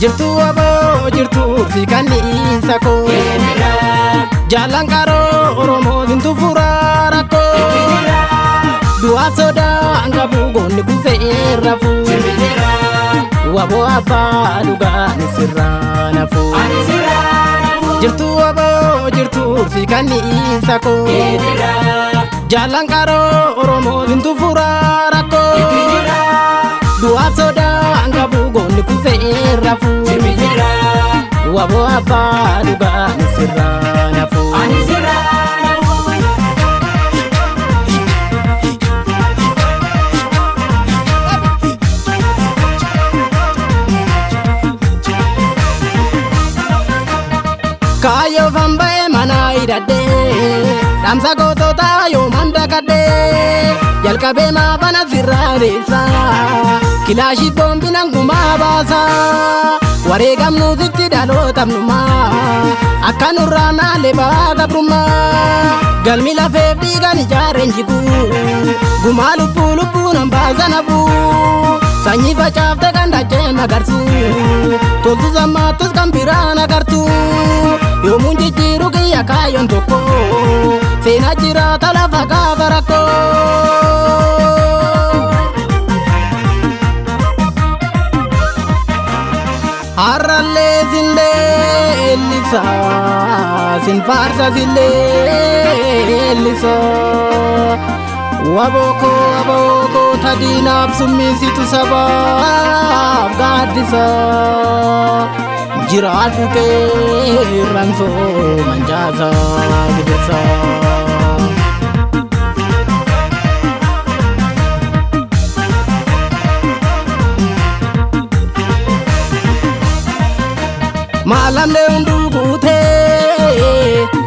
jirtu aboo jirtu fi kanniisa koo jaalan qaroo Oromoo bintu furaa rakkoo du'a sodaa ngabu goonni kufee rafuu waboo abbaa dhugaan sirraa nafuu jirtu aboo jirtu fi kanniisa koo jaalan qaroo Oromoo bintu furaa rakkoo du'a sodaa ngabu goonni kufee rafuu waboo abbaa dhugaan sirraa nafuu Kayo fambae mana idade damsa gotota yo manda kade jalkabe ma bana siraresa kilashi bombi nanguma basa warega muzikti dalo tamnuma akanurana leba gabruma galmi la febdi gani jarenjigu gumalu pulu nambaza nabu sanyi bachafte kanda jena garsu toltu zamatus kambirana kartu yo munji jiru kiya kayon toko sena jira talafa kabarako harale zinde elisa sin farsa zinde elisa waboko tadinab sumisi tu sabab gadisa jiratu ke ranso manjaza gidesa malam le undugute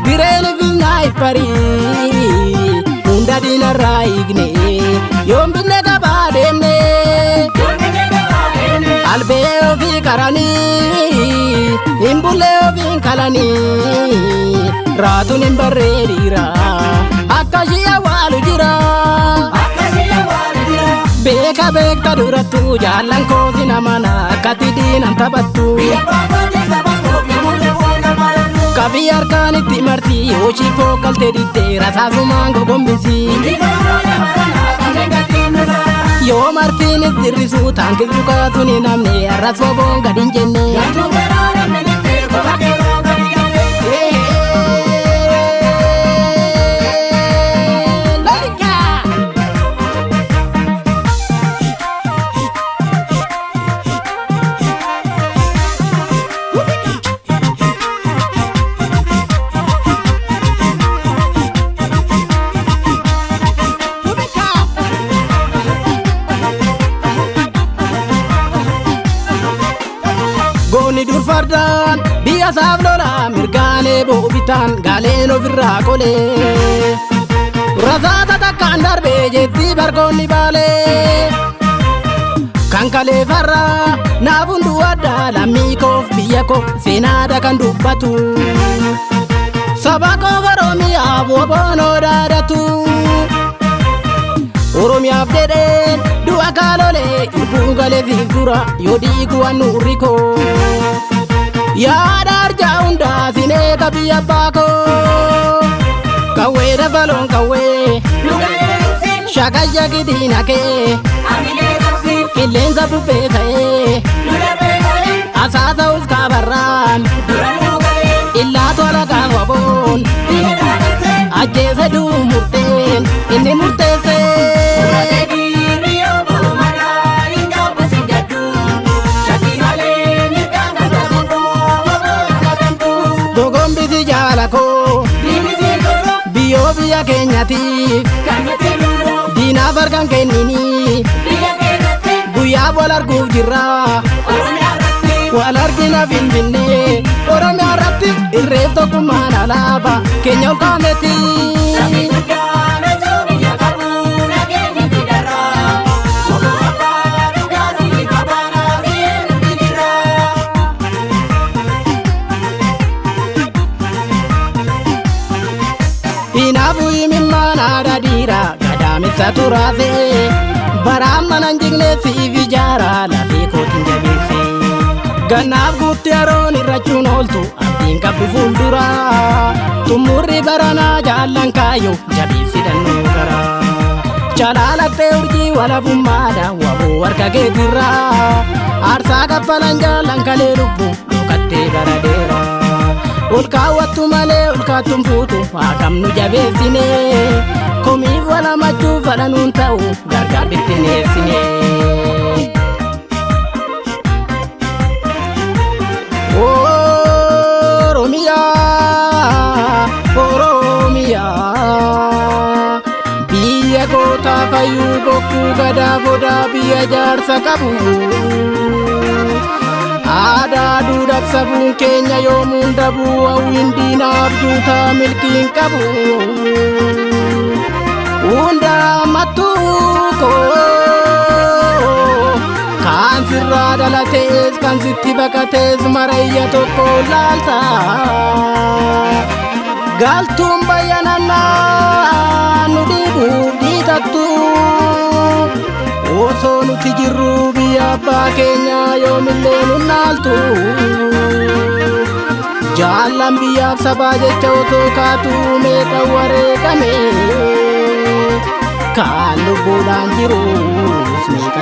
birene vinai pari unda dina raigne yombine kabadene albeo vi karani imbuleo vi kalani ratun imbarerira akashiya walu jira beka beka duratu jalan ko sinamana katidin antabatu kabiyar kaniti marti ochi pokal terite rasa sumango gombisi yo martini dirisu tangil juga tuni namne araswa bonga dinjene Goni dur fardan biya sablola mirgane bobitan galeno virra kole razata takkan darbe jetti bargoni bale kankale farra nabundu adda lamikof biyako senada kan dubbatu sabako goromiya bobono dadatu Oromia abdeden dua kalole ibungale vigura yodi kuanuriko ya darja unda sine kabiya bako kawe da balon kawe shaka jagidina ke kilenza pupeta asasa uskabaran illa tola kawabon ajese du murten inni murtese biyo biya kenyati dina barkan kenini buya bolar gujira walar gina binbinne oromia ratti irreto kumana laba kenya kameti Inabui mimana dadira gadamisa turase baramana njigne si vijara la fi kotin jabisi Kanaaf guutti haroon irrachuun ooltu abdiin qabdu fuuldura. Tumurri baranaa jaallan kaayyoo jabeessi dhannoo garaa. Jalaalattee urjii walabummaadha waboo harka keetirraa. Aarsaa kaffalan jaallan kalee lubbuu dhokattee bara dheeraa. Ol kaawwattu malee ol kaattuun fuutu haakamnu jabeessine. Komiif walamachuu fadhanuun ta'u gargaar bittineessine. Oromiyaa biyya gootaa fayyuu bokkuu gadaa bodaa biyya jaarsa qabu. Aadaa duudhaaf safuun keenya yoomuun dabuu hawwiin diinaaf juutaa milkiin qabu. Hundaa mattuu koo kan sirraa dhalatees kan sitti baqatees marayya tokko laalta. Galtuun bayyanannaa nu dhiibuuf dhiitattu. Osoo nuti jirru biyya abbaa keenyaa yoomillee nun naaltu. Jaallan biyyaaf sabaa jecha osoo kaatuu meeqa wareegame. Kan lubbuudhaan jirus meeqa